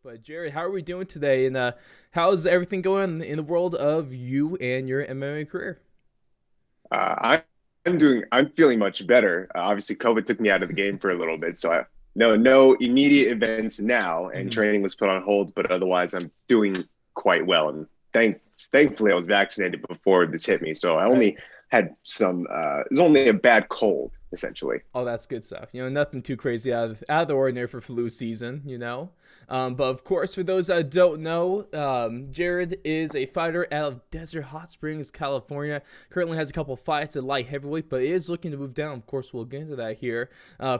But Jared, how are we doing today? And how's everything going in the world of you and your MMA career? I'm feeling much better. Obviously, COVID took me out of the game for a little bit, so no immediate events now, and Mhm. training was put on hold. But otherwise, I'm doing quite well, and thankfully, I was vaccinated before this hit me, so I Right. only had some. It was only a bad cold, essentially. Oh, that's good stuff. Nothing too crazy out of the ordinary for flu season. But of course, for those that don't know, Jared is a fighter out of Desert Hot Springs, California. Currently has a couple fights at light heavyweight, but is looking to move down. Of course, we'll get into that here.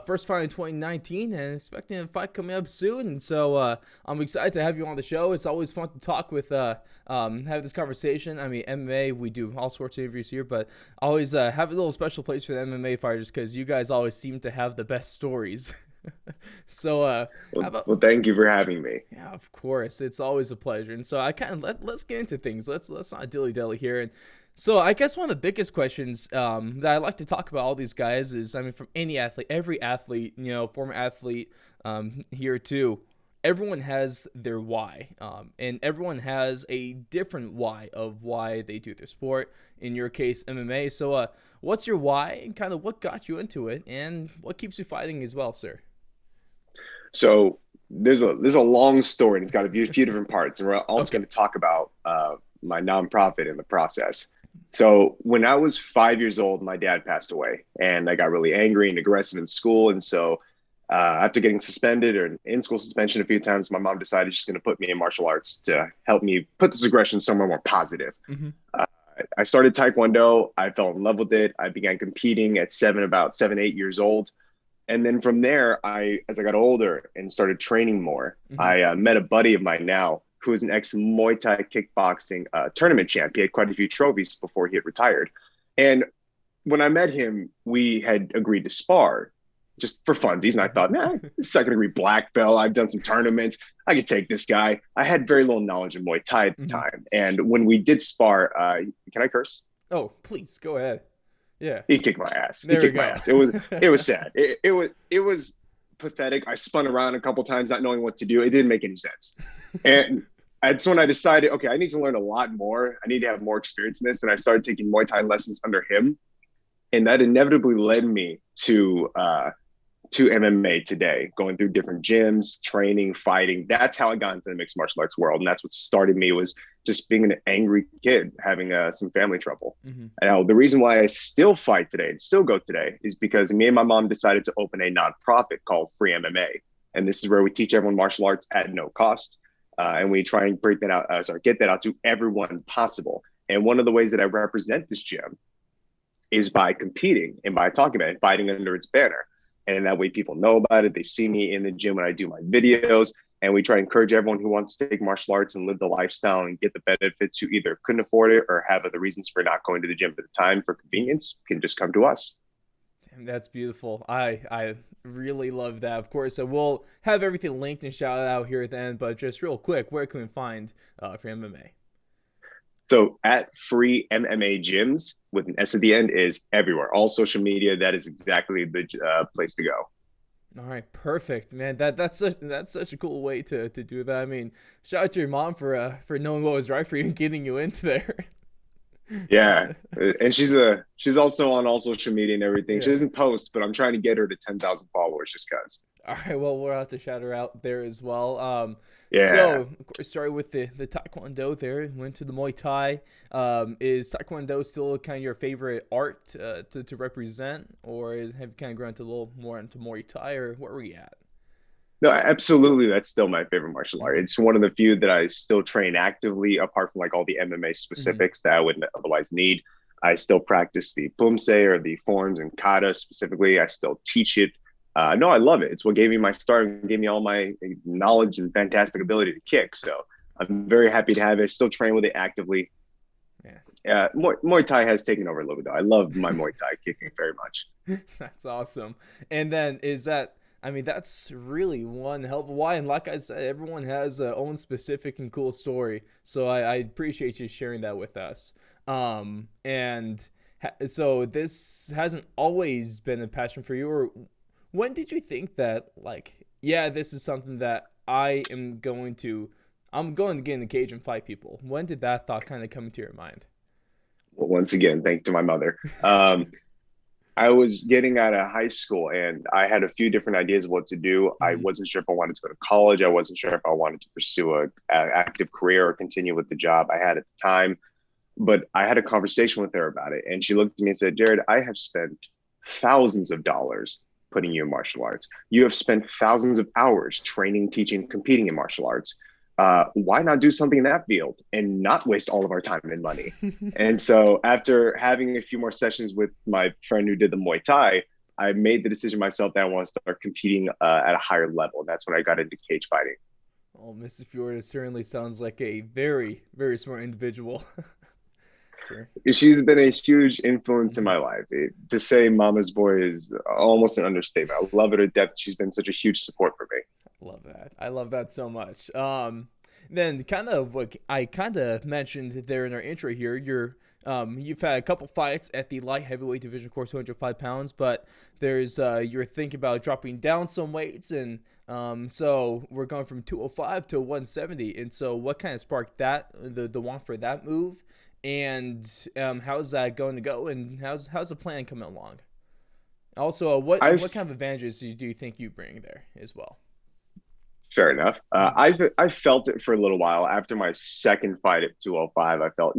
First fight in 2019, and expecting a fight coming up soon. And so I'm excited to have you on the show. It's always fun to talk with, have this conversation. I mean, MMA, we do all sorts of interviews here, but always have a little special place for the MMA fighters because you guys always seem to have the best stories. So, how about? Well, thank you for having me. Yeah, of course, it's always a pleasure. And so, I kind of let's get into things. Let's not dilly dally here. And so, I guess one of the biggest questions that I like to talk about all these guys is, I mean, from any athlete, every athlete, former athlete here too, everyone has their why, and everyone has a different why of why they do their sport. In your case, MMA. So, what's your why, and kind of what got you into it, and what keeps you fighting as well, sir? So there's a long story, and it's got a few different parts, and we're also Okay. going to talk about my nonprofit in the process. So when I was 5 years old, my dad passed away, and I got really angry and aggressive in school. And so after getting suspended or in school suspension a few times, my mom decided she's going to put me in martial arts to help me put this aggression somewhere more positive. Mm-hmm. Uh, I started Taekwondo. I fell in love with it. I began competing at about 7, 8 years old. And then from there, as I got older and started training more, Mm-hmm. I met a buddy of mine now who is an ex Muay Thai kickboxing tournament champ. He had quite a few trophies before he had retired. And when I met him, we had agreed to spar just for funsies. And I thought, nah, this second degree black belt. I've done some tournaments. I could take this guy. I had very little knowledge of Muay Thai at the Mm-hmm. time. And when we did spar, can I curse? Oh, please go ahead. Yeah. He kicked my ass. He There we kicked my go. ass. It was sad. It was pathetic. I spun around a couple times, not knowing what to do. It didn't make any sense. And that's when I decided, okay, I need to learn a lot more. I need to have more experience in this. And I started taking Muay Thai lessons under him, and that inevitably led me to MMA today, going through different gyms, training, fighting. That's how I got into the mixed martial arts world, and that's what started me was just being an angry kid having some family trouble. Mm-hmm. Now, the reason why I still fight today and still go today is because me and my mom decided to open a nonprofit called Free MMA, and this is where we teach everyone martial arts at no cost, and we try and break that out, get that out to everyone possible. And one of the ways that I represent this gym is by competing and by talking about it, fighting under its banner. And that way people know about it. They see me in the gym when I do my videos. And we try to encourage everyone who wants to take martial arts and live the lifestyle and get the benefits who either couldn't afford it or have other reasons for not going to the gym at the time for convenience can just come to us. Damn, that's beautiful. I really love that. Of course, so we'll have everything linked and shout out here at the end. But just real quick, where can we find for MMA? So at Free MMA Gyms with an S at the end is everywhere. All social media, that is exactly the place to go. All right, perfect, man. That's such a cool way to do that. I mean, shout out to your mom for knowing what was right for you and getting you into there. Yeah, and she's also on all social media and everything. She Yeah. doesn't post, but I'm trying to get her to 10,000 followers just cause. All right. Well, we'll have to shout her out there as well. So Yeah. of course, started with the Taekwondo there, went to the Muay Thai. Is Taekwondo still kind of your favorite art to represent, or have you kind of grown to a little more into Muay Thai, or where were we at? No, absolutely. That's still my favorite martial art. It's one of the few that I still train actively, apart from like all the MMA Mm-hmm. specifics that I wouldn't otherwise need. I still practice the pumse or the forms and kata specifically. I still teach it. No, I love it. It's what gave me my start and gave me all my knowledge and fantastic ability to kick. So I'm very happy to have it. I still train with it actively. Yeah. Muay Thai has taken over a little bit though. I love my Muay Thai kicking very much. That's awesome. And then is that, I mean, that's really one hell of a why. And like I said, everyone has their own specific and cool story. So I appreciate you sharing that with us. And so this hasn't always been a passion for you, or when did you think that, like, yeah, this is something that I'm going to get in the cage and fight people. When did that thought kind of come into your mind? Well, once again, thanks to my mother. I was getting out of high school and I had a few different ideas of what to do. I Mm-hmm. wasn't sure if I wanted to go to college. I wasn't sure if I wanted to pursue a active career or continue with the job I had at the time. But I had a conversation with her about it. And she looked at me and said, Jared, I have spent thousands of dollars putting you in martial arts. You have spent thousands of hours training, teaching, competing in martial arts. Why not do something in that field and not waste all of our time and money? And so after having a few more sessions with my friend who did the Muay Thai, I made the decision myself that I want to start competing at a higher level. And that's when I got into cage fighting. Oh, Mrs. Fiorda certainly sounds like a very, very smart individual. Sure. She's been a huge influence in Mm-hmm. my life. To say mama's boy is almost an understatement. I love her to death. She's been such a huge support for me. Love that. I love that so much. Then kind of what I kind of mentioned there in our intro here, you've had a couple fights at the light heavyweight division, of course, 205 pounds, but there's you're thinking about dropping down some weights, and so we're going from 205 to 170. And so, what kind of sparked the want for that move, and how's that going to go, and how's the plan coming along? Also, what I've kind of advantages do you think you bring there as well? Fair enough. Mm-hmm. I've felt it for a little while. After my second fight at 205, I felt,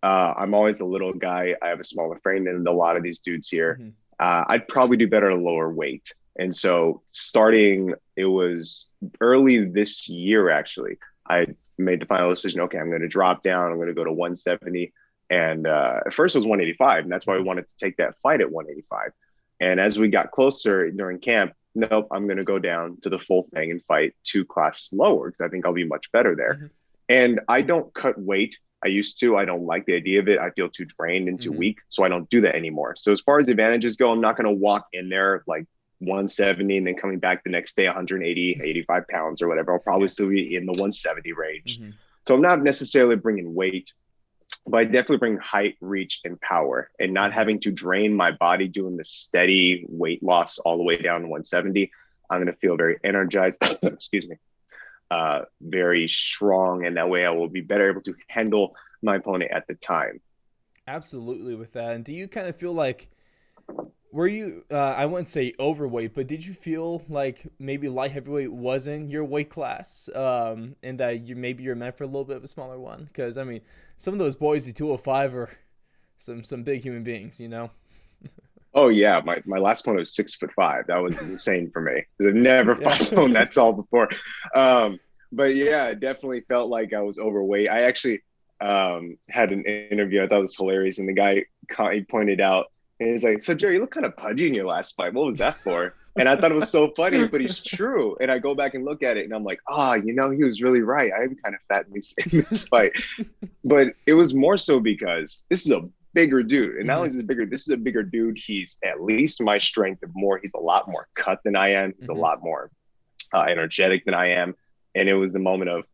I'm always a little guy. I have a smaller frame than a lot of these dudes here. Mm-hmm. I'd probably do better at a lower weight. And so starting, it was early this year, actually, I made the final decision. Okay, I'm going to drop down. I'm going to go to 170. And at first it was 185. And that's why we Mm-hmm. wanted to take that fight at 185. And as we got closer during camp, nope, I'm going to go down to the full thing and fight 2 classes lower because I think I'll be much better there. Mm-hmm. And I don't cut weight. I used to. I don't like the idea of it. I feel too drained and too Mm-hmm. weak. So I don't do that anymore. So as far as advantages go, I'm not going to walk in there like 170 and then coming back the next day 180, 85 pounds or whatever. I'll probably Yeah. still be in the 170 range. Mm-hmm. So I'm not necessarily bringing weight, but I definitely bring height, reach, and power, and not Mm-hmm. having to drain my body doing the steady weight loss all the way down to 170. I'm going to feel very energized, excuse me, very strong. And that way I will be better able to handle my opponent at the time. Absolutely with that. And do you kind of feel like were you I wouldn't say overweight, but did you feel like maybe light heavyweight wasn't your weight class, and that you're meant for a little bit of a smaller one? Because I mean, some of those boys at 205 are some big human beings, you know. Oh yeah, my last opponent was 6'5". That was insane for me. I've never Yeah. fought someone that tall before. Um, but yeah, it definitely felt like I was overweight. I actually had an interview I thought was hilarious, and the guy he pointed out, and he's like, "So Jerry, you look kind of pudgy in your last fight. What was that for?" And I thought it was so funny, but it's true. And I go back and look at it, and I'm like, he was really right. I am kind of fat in this fight. But it was more so because this is a bigger dude. And not only Mm-hmm. is he bigger, this is a bigger dude. He's at least my strength of more. He's a lot more cut than I am. He's a Mm-hmm. lot more energetic than I am. And it was the moment of,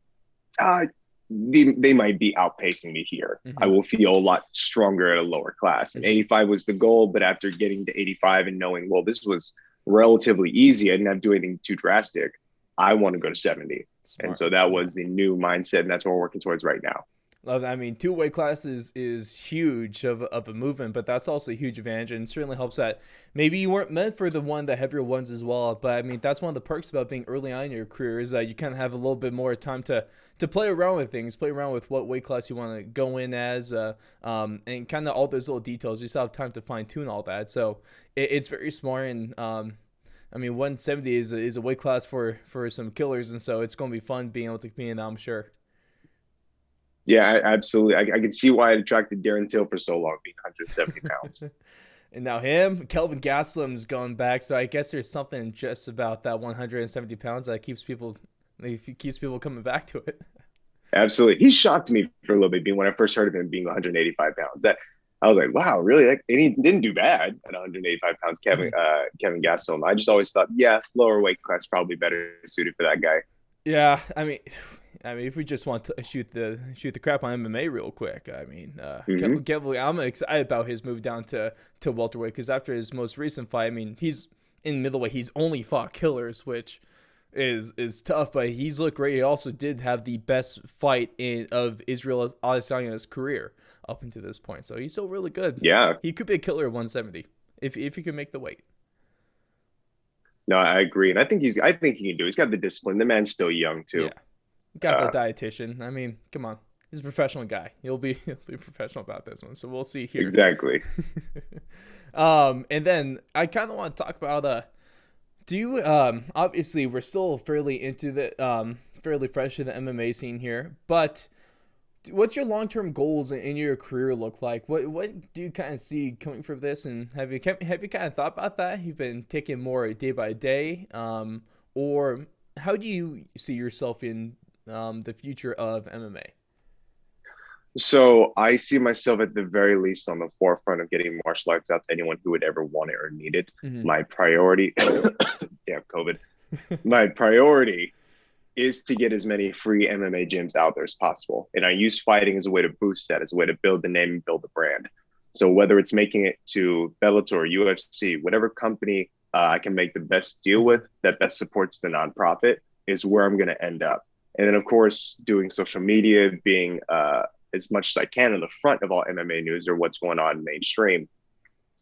they might be outpacing me here. I Mm-hmm. will feel a lot stronger at a lower class. And 85 was the goal. But after getting to 85 and knowing, well, this was relatively easy, I didn't have to do anything too drastic. I want to go to 70. And Smart. so that Yeah. was the new mindset. And that's what we're working towards right now. Love that. I mean, two weight classes is huge of a movement, but that's also a huge advantage, and certainly helps that maybe you weren't meant for the heavier ones as well. But I mean, that's one of the perks about being early on in your career is that you kind of have a little bit more time to play around with things, play around with what weight class you want to go in as, and kind of all those little details. You still have time to fine tune all that. So it's very smart, and I mean, 170 is a weight class for some killers, and so it's going to be fun being able to compete in that, I'm sure. Yeah, absolutely. I can see why it attracted Darren Till for so long, being 170 pounds. And now Kelvin Gastelum's going back, so I guess there's something just about that 170 pounds that keeps people coming back to it. Absolutely. He shocked me for a little bit being when I first heard of him being 185 pounds. That I was like, wow, really? And he didn't do bad at 185 pounds, Kevin Gastelum. I just always thought, yeah, lower weight class probably better suited for that guy. Yeah, I mean, if we just want to shoot the crap on MMA real quick, I mean, Mm-hmm. Kevin, I'm excited about his move down to welterweight because after his most recent fight, I mean, he's in middleweight. He's only fought killers, which is tough, but he's looked great. He also did have the best fight of Israel Adesanya's career up until this point, so he's still really good. Yeah. He could be a killer at 170 if he can make the weight. No, I agree, and I think he can do. He's got the discipline. The man's still young too. Yeah, got the dietitian. I mean, come on, he's a professional guy. He'll be professional about this one. So we'll see here. Exactly. And then I kind of want to talk about do you obviously we're still fairly into the fairly fresh in the MMA scene here, but what's your long-term goals in your career look like? What do you kind of see coming from this, and have you kind of thought about that? You've been taking more day by day, or how do you see yourself in the future of MMA? So I see myself at the very least on the forefront of getting martial arts out to anyone who would ever want it or need it. Mm-hmm. My priority, damn COVID, my priority is to get as many free MMA gyms out there as possible. And I use fighting as a way to boost that, as a way to build the name and build the brand. So whether it's making it to Bellator, UFC, whatever company I can make the best deal with that best supports the nonprofit is where I'm going to end up. And then, of course, doing social media, being as much as I can in the front of all MMA news or what's going on mainstream.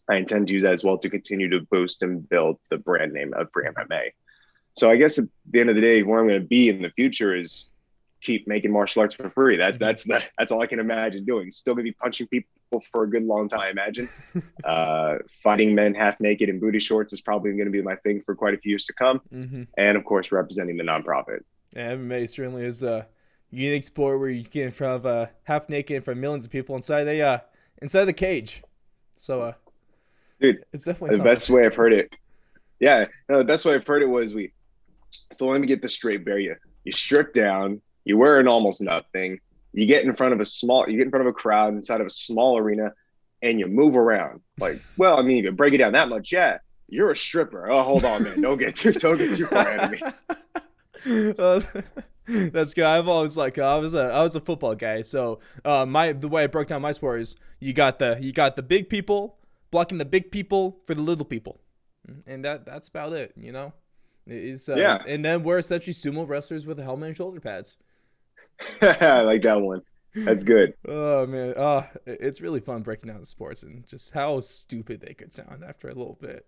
I intend to use that as well to continue to boost and build the brand name of free MMA. So I guess at the end of the day, where I'm going to be in the future is keep making martial arts for free. That's all I can imagine doing. Still going to be punching people for a good long time, I imagine. Fighting men half naked in booty shorts is probably going to be my thing for quite a few years to come. Mm-hmm. And of course, representing the nonprofit. Yeah, MMA certainly is a unique sport where you get in front of half naked in front of millions of people inside the cage. So, dude, it's definitely the something. best way I've heard it. Yeah, no, the best way I've heard it was so let me get this straight, Bear. You strip down, you wear an almost nothing, you get in front of a crowd inside of a small arena, and you move around. Like, well, I mean, you can break it down that much, yeah. You're a stripper. Oh, hold on, man. Don't get too far ahead of me. That's good. I've always I was a football guy, so the way I broke down my sport is you got the big people blocking the big people for the little people. And that's about it, you know. Yeah. And then we're essentially sumo wrestlers with a helmet and shoulder pads. I like that one. That's good. Oh man, it's really fun breaking down the sports and just how stupid they could sound after a little bit.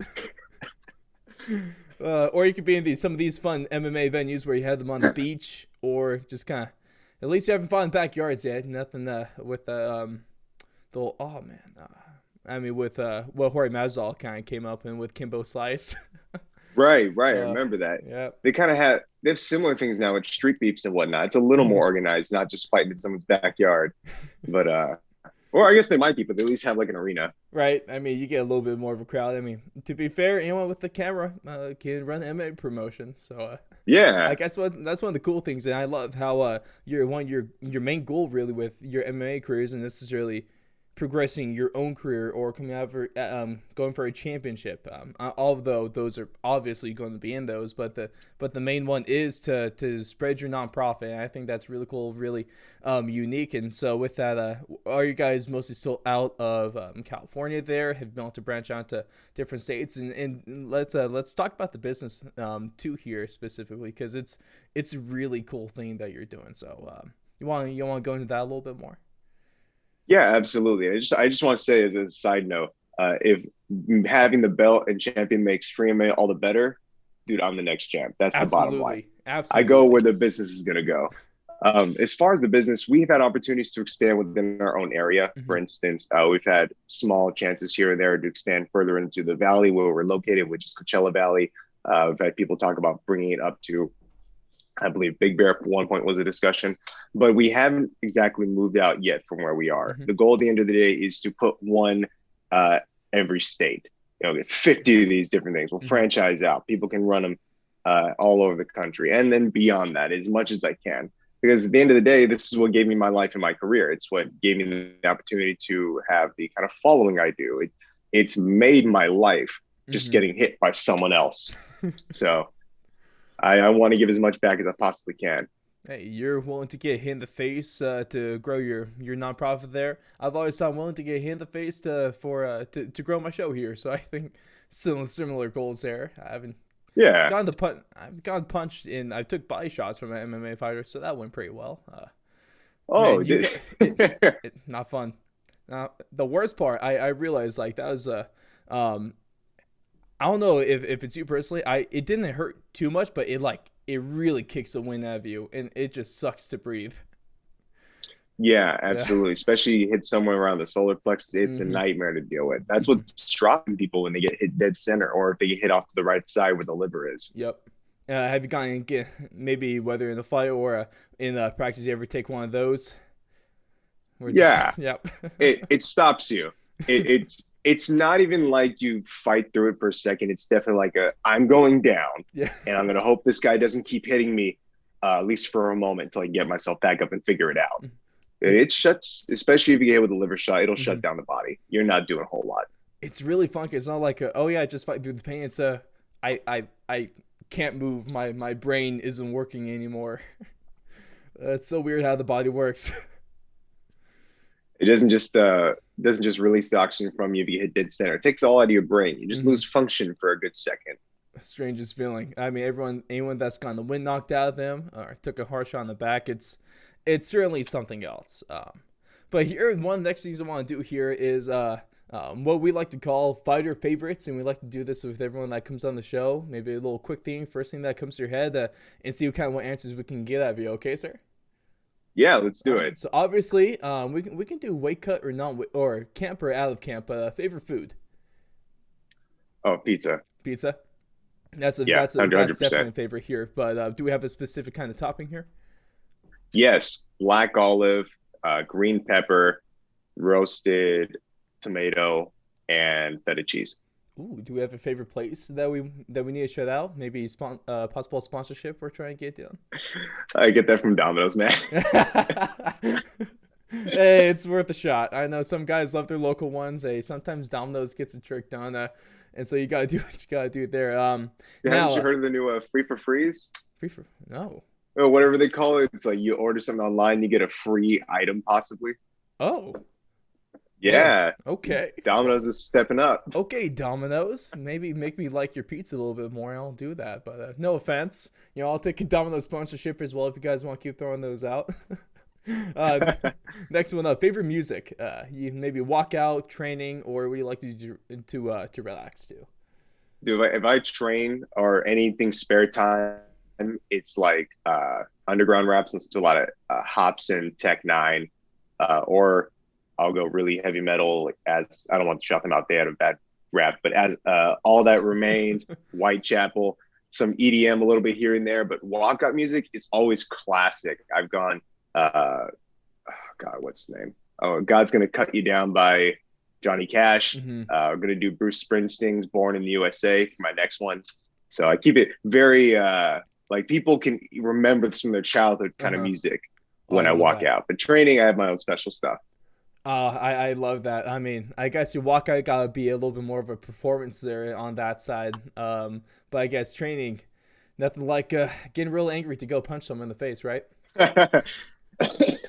Or you could be in some of these fun MMA venues where you have them on the beach, or just kind of at least you're having fun in backyards. Yeah, nothing with the oh man. I mean, with what Jorge Masvidal kind of came up in with Kimbo Slice. Right. I remember that. Yeah. They have similar things now with street beefs and whatnot. It's a little more organized, not just fighting in someone's backyard. But or I guess they might be, but they at least have like an arena. Right. I mean, you get a little bit more of a crowd. I mean, to be fair, anyone with the camera can run MMA promotion. So yeah, I guess that's one of the cool things, and I love how your main goal really with your MMA career isn't necessarily progressing your own career or coming out for going for a championship. Although those are obviously going to be in those, but the main one is to spread your nonprofit. And I think that's really cool, really unique. And so with that, are you guys mostly still out of California? There have you been able to branch out to different states, and let's talk about the business too here specifically, because it's a really cool thing that you're doing. So you want to go into that a little bit more? Yeah, absolutely. I just want to say as a side note, if having the belt and champion makes free MMA all the better, dude, I'm the next champ. That's the bottom line. Absolutely. I go where the business is going to go. As far as the business, we've had opportunities to expand within our own area. Mm-hmm. For instance, we've had small chances here and there to expand further into the valley where we're located, which is Coachella Valley. We've had people talk about bringing it up to, I believe Big Bear at one point was a discussion, but we haven't exactly moved out yet from where we are. Mm-hmm. The goal at the end of the day is to put one every state, get 50 of these different things. We'll mm-hmm. franchise out. People can run them all over the country. And then beyond that, as much as I can, because at the end of the day, this is what gave me my life and my career. It's what gave me the opportunity to have the kind of following I do. It's made my life just mm-hmm. getting hit by someone else. So I want to give as much back as I possibly can. Hey, you're willing to get hit in the face to grow your nonprofit there. I've always thought I'm willing to get hit in the face to grow my show here. So I think similar goals there. I haven't Yeah. I've gotten punched in. I took body shots from an MMA fighter, so that went pretty well. Oh, Man, you get it not fun. Now the worst part, I realized like that was a, um, I don't know if it's you personally. It didn't hurt too much, but it really kicks the wind out of you, and it just sucks to breathe. yeah, Yeah. absolutely. Especially you hit somewhere around the solar plexus, it's a Mm-hmm. nightmare to deal with. That's Mm-hmm. what's dropping people when they get hit dead center, or if they get hit off to the right side where the liver is. Yep. Have you gotten get maybe whether in a fight or in practice you ever take one of those? We're just Yeah, yep. it stops you. It's not even like you fight through it for a second. It's definitely like a I'm going down, Yeah. and I'm gonna hope this guy doesn't keep hitting me, at least for a moment, until I get myself back up and figure it out. It, It shuts, especially if you get hit with a liver shot, it'll mm-hmm. shut down the body. You're not doing a whole lot. It's really funky. It's not like oh yeah, I just fight through the pain. It's I can't move. My brain isn't working anymore. It's so weird how the body works. It doesn't just release the oxygen from you if you hit dead center. It takes all out of your brain. You just Mm-hmm. lose function for a good second. Strangest feeling. I mean, anyone that's gotten the wind knocked out of them or took a hard shot in the back, it's certainly something else. But here, one of the next things I want to do here is what we like to call fighter favorites, and we like to do this with everyone that comes on the show. Maybe a little quick thing, first thing that comes to your head, and see what answers we can get out of you. Okay, sir? Yeah, let's All do right. it. So obviously, we can do weight cut or non or camp or out of camp. Favorite food? Oh, pizza. Pizza. Yeah, That's 100%. definitely a favorite here. But do we have a specific kind of topping here? Yes, black olive, green pepper, roasted tomato, and feta cheese. Ooh, do we have a favorite place that we need to shout out? Maybe possible sponsorship we're trying to get done. I get that from Domino's, man. Hey, it's worth a shot. I know some guys love their local ones. Hey, sometimes Domino's gets a trick done, and so you gotta do what you gotta do there. Now Haven't you heard of the new free for freeze? free for no. Or whatever they call it. It's like you order something online, you get a free item possibly. Oh, man. Yeah, Okay. Domino's is stepping up. Okay, Domino's. Maybe make me like your pizza a little bit more. I'll do that. But no offense. I'll take a Domino's sponsorship as well if you guys want to keep throwing those out. uh, next one up. Favorite music. You maybe walk out, training, or what do you like to do to relax to? Dude, if I train or anything spare time, it's like underground raps. Listen to a lot of Hops and Tech Nine, or I'll go really heavy metal. Like as I don't want to shout them out, they had a bad rap, but as All That Remains, Whitechapel, some EDM a little bit here and there, but walkout music is always classic. I've gone, God, what's the name? Oh, God's Gonna Cut You Down by Johnny Cash. Mm-hmm. I'm gonna do Bruce Springsteen's Born in the USA for my next one. So I keep it very like people can remember some of their childhood kind of music Oh, I when I love walk that. out. But training, I have my own special stuff. I love that. I mean, I guess your walkout gotta be a little bit more of a performance there on that side. But I guess training, nothing like getting real angry to go punch someone in the face, right?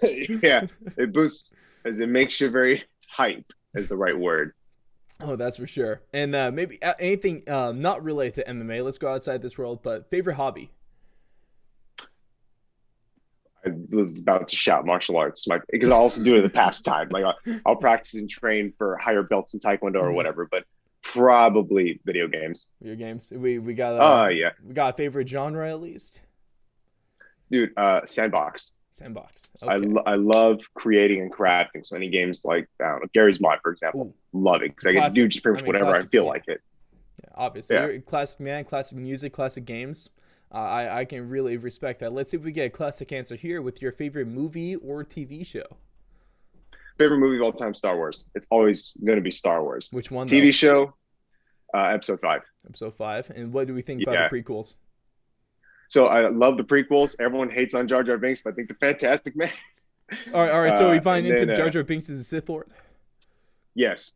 Yeah, it boosts as it makes you very hype is the right word. Oh, that's for sure. And maybe anything not related to MMA. Let's go outside this world. But favorite hobby? I was about to shout martial arts, because I also do it as a pastime. Like I'll practice and train for higher belts in Taekwondo or Mm-hmm. whatever, but probably video games. Video games. We got Oh yeah, we got a favorite genre at least. dude. Sandbox. Sandbox. I, Okay. I love creating and crafting. So any games like I don't know, Gary's Mod, for example, Ooh, love it because I get to do classic. just pretty I much mean, whatever I classic. feel Yeah. like it. Yeah, obviously, Yeah. you're a classic man, classic music, classic games. I can really respect that. Let's see if we get a classic answer here with your favorite movie or TV show. Favorite movie of all time, Star Wars. It's always going to be Star Wars. Which one though? TV show, Episode 5. Episode 5. And what do we think about Yeah. the prequels? So I love the prequels. Everyone hates on Jar Jar Binks, but I think they're fantastic, man. All right. So we buying And into then, Jar Jar Binks as a Sith Lord. yes.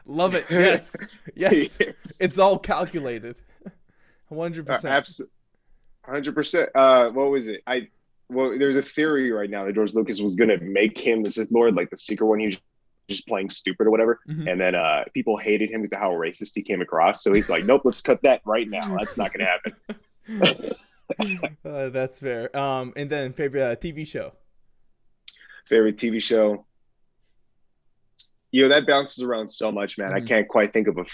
Love it. Yes. Yes. Yes. It's all calculated. 100%. Absolutely. 100%. What was it? Well, there's a theory right now that George Lucas was gonna make him the Sith Lord, like the secret one. He was just playing stupid or whatever. Mhm. And then people hated him because of how racist he came across. So he's like, nope, let's cut that right now. That's not going to happen. That's fair. And then favorite TV show. Favorite TV show? That bounces around so much, man. I Mhm. can't quite think of a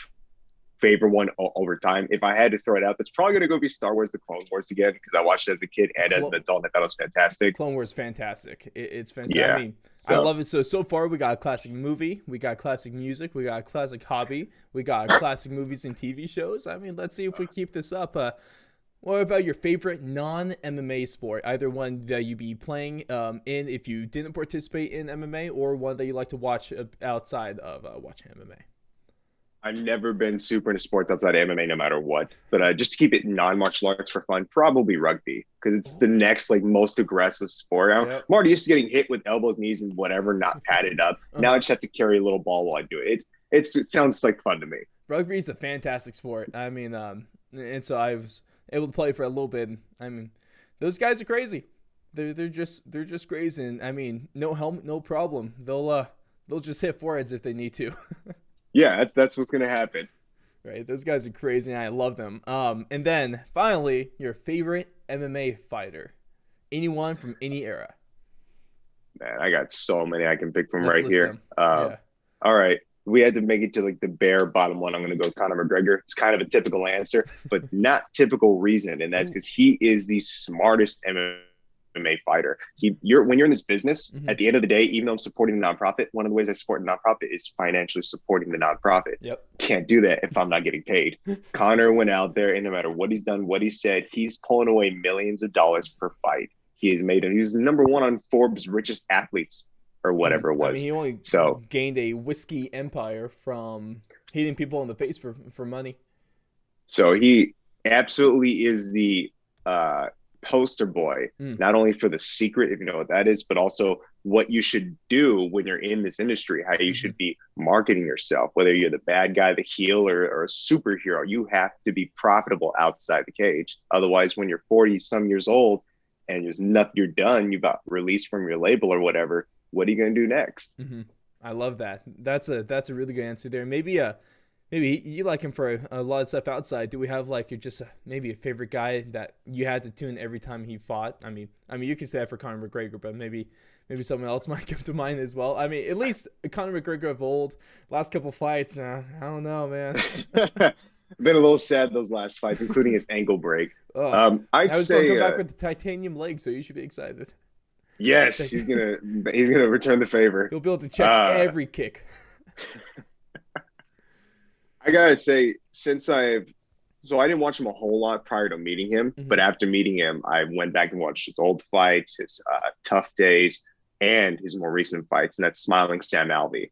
favorite one over time. If I had to throw it out, that's probably going to go be Star Wars: The Clone Wars again because I watched it as a kid and as an Clo- adult. And I thought it was fantastic. Clone Wars fantastic. It's fantastic. I Yeah. mean, I So love it. So far we got a classic movie, we got classic music, we got a classic hobby, we got classic movies and TV shows. I mean, let's see if we keep this up. What about your favorite non-MMA sport? Either one that you be playing in if you didn't participate in MMA, or one that you like to watch outside of watching MMA. I've never been super into sports outside of MMA, no matter what. But just to keep it non-martial arts for fun, probably rugby because it's the next like most aggressive sport. I'm Yep. already used to getting hit with elbows, knees, and whatever, not padded up. Now I Uh-huh. just have to carry a little ball while I do it. It sounds like fun to me. Rugby is a fantastic sport. I mean, and so I was able to play for a little bit. I mean, those guys are crazy. They're just crazy. And I mean, no helmet, no problem. They'll just hit foreheads if they need to. Yeah, that's what's gonna happen. Right? Those guys are crazy, and I love them. And then finally, your favorite MMA fighter, anyone from any era. Man, I got so many I can pick from Let's right list here. them. Yeah. All right. We had to make it to like the bare bottom one. I'm going to go Conor McGregor. It's kind of a typical answer, but not typical reason. And that's Ooh. because he is the smartest MMA fighter. When you're in this business, Mm-hmm. at the end of the day, even though I'm supporting the nonprofit, one of the ways I support the nonprofit is financially supporting the nonprofit. Yep. Can't do that if I'm not getting paid. Conor went out there, and no matter what he's done, what he said, he's pulling away millions of dollars per fight. He was the number one on Forbes' richest athletes or whatever it I mean, was. he only So gained a whiskey empire from hitting people in the face for money. So he absolutely is the poster boy, Mm. not only for the secret, if you know what that is, but also what you should do when you're in this industry, how you Mm-hmm. should be marketing yourself, whether you're the bad guy, the heel, or a superhero. You have to be profitable outside the cage. Otherwise, when you're 40 some years old and there's nothing, you're done, you got released from your label or whatever, what are you going to do next? Mm-hmm. I love that. That's a really good answer there. Maybe you like him for a lot of stuff outside. Do we have like maybe a favorite guy that you had to tune every time he fought? I mean, you can say that for Conor McGregor, but maybe someone else might come to mind as well. I mean, at least Conor McGregor of old, last couple fights. I don't know, man. Been a little sad those last fights, including his ankle break. Oh, I'd now he's gonna come say back with the titanium leg, so you should be excited. yes, he's gonna return the favor. He'll be able to check Uh, every kick. I gotta say, so I didn't watch him a whole lot prior to meeting him, Mm-hmm. but after meeting him, I went back and watched his old fights, his tough days, and his more recent fights, and that's Smiling Sam Alvey.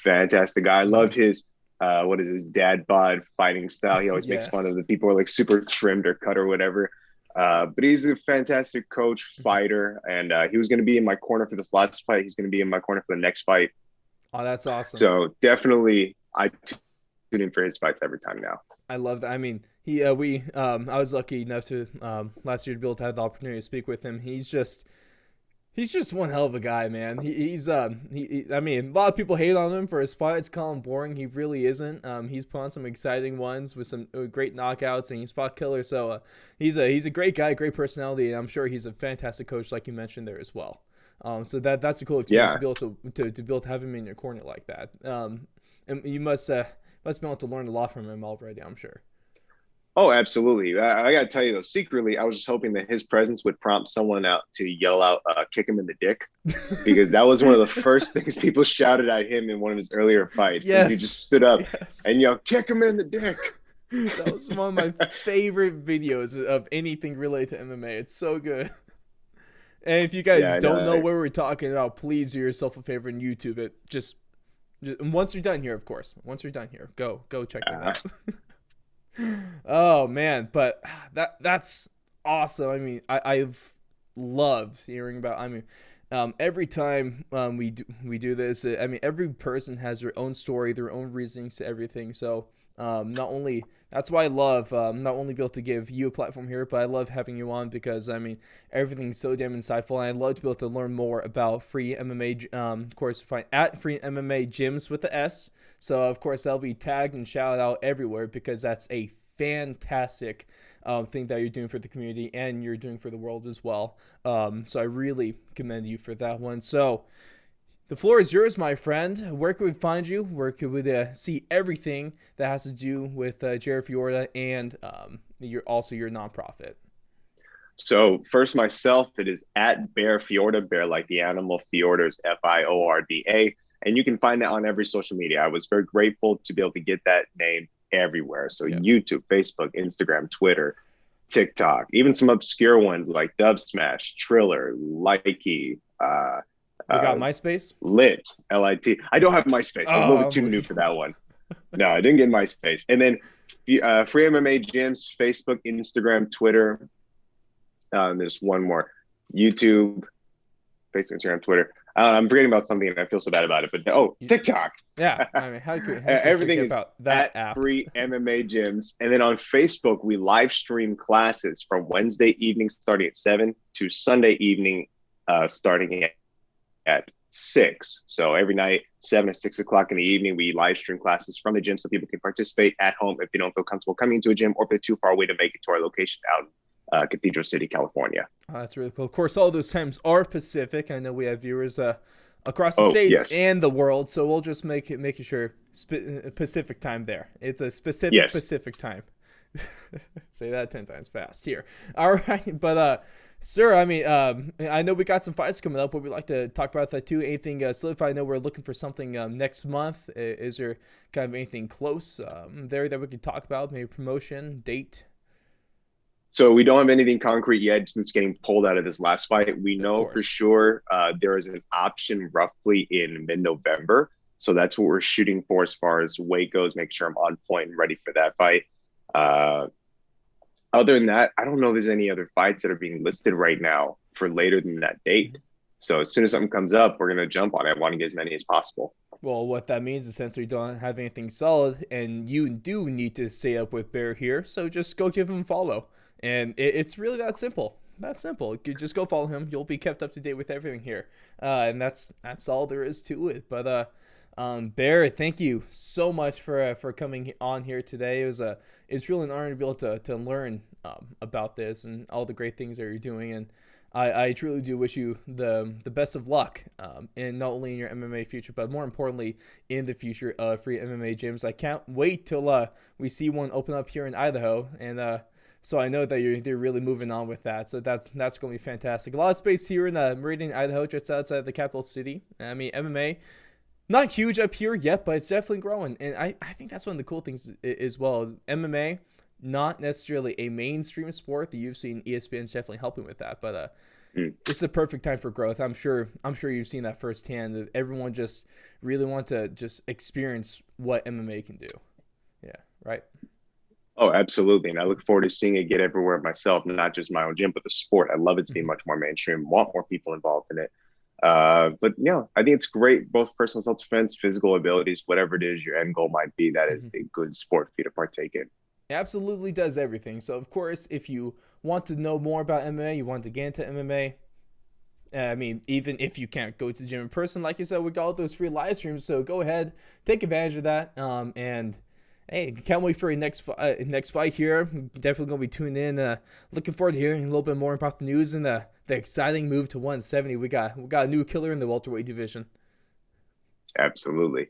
Fantastic guy. I loved his what is his dad bod fighting style. He always makes fun Yes. of the people who are like super trimmed or cut or whatever. But he's a fantastic coach, fighter, and he was going to be in my corner for this last fight. He's going to be in my corner for the next fight. Oh, that's awesome. So definitely, I tune in for his fights every time now. I love that. I mean, I was lucky enough to last year to be able to have the opportunity to speak with him. He's just one hell of a guy, man. I mean, a lot of people hate on him for his fights, call him boring. He really isn't. He's put on some exciting ones with some great knockouts, and he's fought killers. So he's a great guy, great personality, and I'm sure he's a fantastic coach, like you mentioned there as well. So that's a cool experience Yeah. to be able to be able to have him in your corner like that. And you must be able to learn a lot from him already, I'm sure. Oh, absolutely. I got to tell you, though, secretly, I was just hoping that his presence would prompt someone out to yell out, kick him in the dick, because that was one of the first things people shouted at him in one of his earlier fights. Yes. And he just stood up Yes. and yelled, kick him in the dick. That was one of my favorite videos of anything related to MMA. It's so good. And if you guys don't know what we're talking about, please do yourself a favor and YouTube it. Just once you're done here, of course. Once you're done here, go check that out. Oh man, but that's awesome. I mean, I've loved hearing about. I mean, every time we do this, I mean, every person has their own story, their own reasonings to everything. So Not only that's why I love not only be able to give you a platform here, but I love having you on because I mean everything's so damn insightful, and I love to be able to learn more about free MMA. Of course, find at free MMA gyms with the S. So of course I'll be tagged and shouted out everywhere because that's a fantastic thing that you're doing for the community and you're doing for the world as well. So I really commend you for that one. So the floor is yours, my friend. Where can we find you? Where could we see everything that has to do with Jared Fiorda and your nonprofit? So first, myself, it is at Bear Fiorda, bear like the animal, Fiorda is Fiorda. And you can find that on every social media. I was very grateful to be able to get that name everywhere. So yeah. YouTube, Facebook, Instagram, Twitter, TikTok, even some obscure ones like Dub Smash, Triller, Likey, you got MySpace? Lit, Lit. I don't have MySpace. I was a little bit too new for that one. No, I didn't get MySpace. And then free MMA gyms, Facebook, Instagram, Twitter. There's one more. YouTube, Facebook, Instagram, Twitter. I'm forgetting about something and I feel so bad about it. But TikTok. Yeah. I mean, how could everything is about that at app? Free MMA gyms. And then on Facebook, we live stream classes from Wednesday evening starting at 7 to Sunday evening starting at 6. So every night, 7 or 6 o'clock in the evening, we live stream classes from the gym so people can participate at home if they don't feel comfortable coming to a gym or if they're too far away to make it to our location out in Cathedral City, California. Oh, that's really cool. Of course, all those times are Pacific. I know we have viewers across the states yes. and the world, so we'll just making sure Pacific time there. It's a specific Pacific time. Say that 10 times fast here. All right, but sir, I mean, I know we got some fights coming up, but we'd like to talk about that too. Anything solidified? I know we're looking for something next month. Is there kind of anything close there that we could talk about? Maybe promotion, date? So we don't have anything concrete yet since getting pulled out of this last fight. We know for sure there is an option roughly in mid-November. So that's what we're shooting for as far as weight goes. Make sure I'm on point and ready for that fight. Other than that, I don't know if there's any other fights that are being listed right now for later than that date. So as soon as something comes up, we're going to jump on it. I want to get as many as possible. Well, what that means is since we don't have anything solid and you do need to stay up with Bear here, so just go give him a follow. And it's really that simple. That's simple. You just go follow him. You'll be kept up to date with everything here. And that's all there is to it. But Bear, thank you so much for coming on here today. It's really an honor to be able to learn about this and all the great things that you're doing. And I truly do wish you the best of luck in not only in your MMA future, but more importantly in the future of free MMA gyms. I can't wait till we see one open up here in Idaho, and so I know that they're really moving on with that. So that's going to be fantastic. A lot of space here in Meridian, Idaho, just outside the capital city. I mean, MMA, not huge up here yet, but it's definitely growing. And I think that's one of the cool things as well. MMA, not necessarily a mainstream sport. The UFC and ESPN is definitely helping with that. But it's a perfect time for growth. I'm sure you've seen that firsthand. Everyone just really want to just experience what MMA can do. Yeah, right? Oh, absolutely. And I look forward to seeing it get everywhere myself, not just my own gym, but the sport. I love it to be much more mainstream, want more people involved in it. But yeah, I think it's great, both personal self-defense, physical abilities, whatever it is your end goal might be, that is a good sport for you to partake in. It absolutely does everything. So, of course, if you want to know more about MMA, you want to get into MMA, I mean, even if you can't go to the gym in person, like you said, we got all those free live streams. So go ahead, take advantage of that. And hey, can't wait for your next fight here. Definitely gonna be tuning in. Looking forward to hearing a little bit more about the news and the exciting move to 170. We got a new killer in the welterweight division. Absolutely.